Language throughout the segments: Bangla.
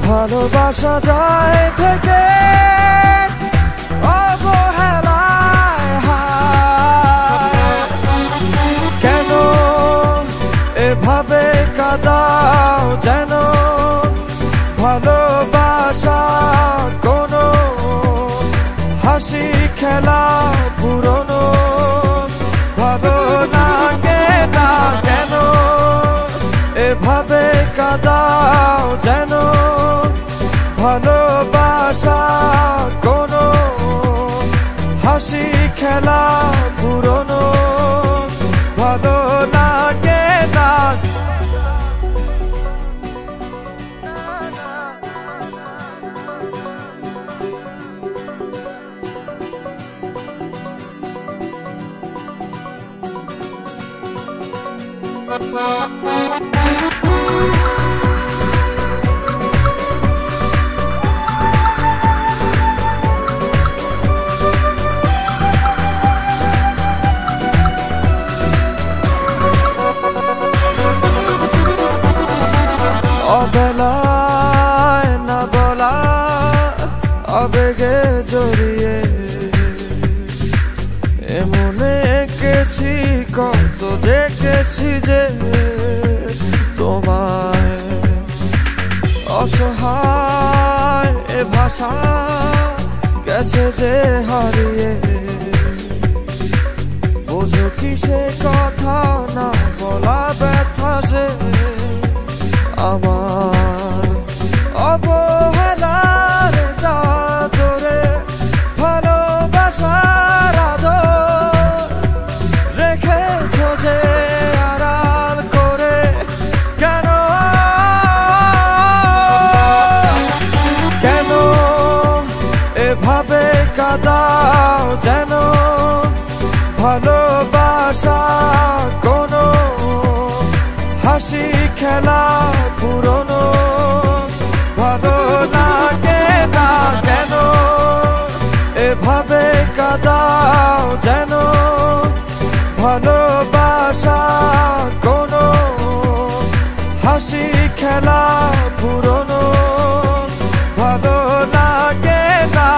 ভালোবাসা যায় থেকে অবহেলায় কেন এভাবে কাঁদাও যেন ভালোবাসা কোনো হাসি খেলা পুরনো ভালো লাগে না কেন এভাবে কাঁদাও যেন ভালোবাসা কোনো হাসি খেলা পুরনো ভালো লাগে না অবেলায় না বলা আবেগে জড়িয়ে এমনে এঁকেছি কত দেখেছি যে তোমায় অসহায় এ ভাষা গেছে যে হারিয়ে বোঝো কি সে কথা না বলা ব্যথা সে আমার অবহেলার চাদরে ভালোবাসার আদর রেখেছো যে আড়াল করে কেন কেন এভাবে কাঁদাও যেন ভালোবাসা কোনো হাসি খেলা পুরনো ভালো লাগে না কেন এভাবে কাঁদাও যেন ভালোবাসা কোনো হাসি খেলা পুরনো ভালো লাগে না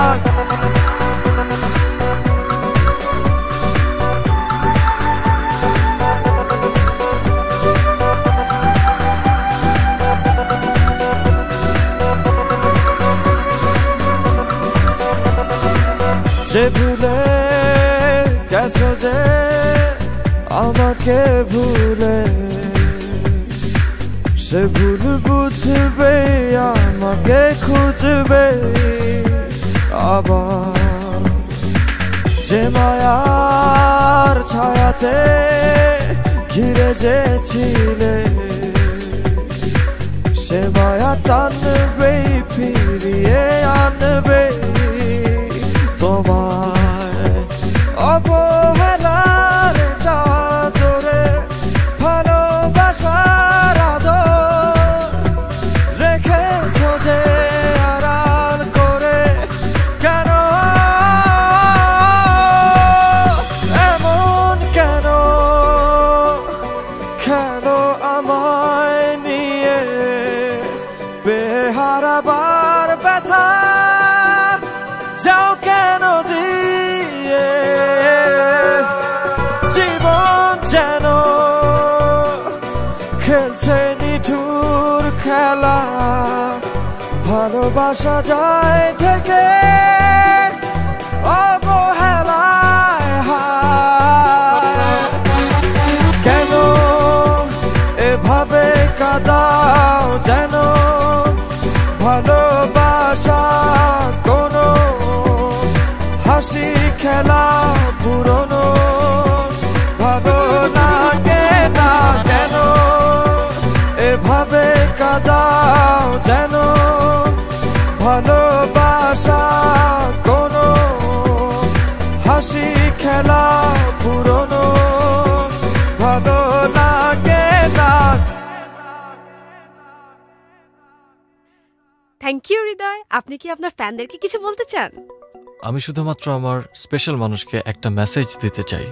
যে ভুলে গেছো যে আমাকে ভুলে সে ভুল বুঝবে আমাকে খুঁজবে আবার যে মায়ার ছায়াতে ঘিরে যে ছিলে সে মায়া টানবে ফিরিয়ে আনবে তোমায় অবহেলার চাদরে ভালোবাসার আদর রেখেছো যে আড়াল করে কেন এমন কেন কেন আমায় নিয়ে বেহারাবার ব্যথা যাও কেন দিয়ে জীবন যেন খেলছে নিঠুর খেলা ভালোবাসা যায় থেকে অবহেলায় হায় কেন এভাবে কাঁদাও যেন ভালোবাসা কোনো হাসি খেলা পুরনো ভালো লাগে না কেন এভাবে কাঁদাও যেন ভালোবাসা কোনো হাসি খেলা পুরনো ভালো লাগে না। থ্যাংক ইউ হৃদয়। আপনি কি আপনার ফ্যানদেরকে কিছু বলতে চান? আমি শুধুমাত্র আমার স্পেশাল মানুষকে একটা মেসেজ দিতে চাই।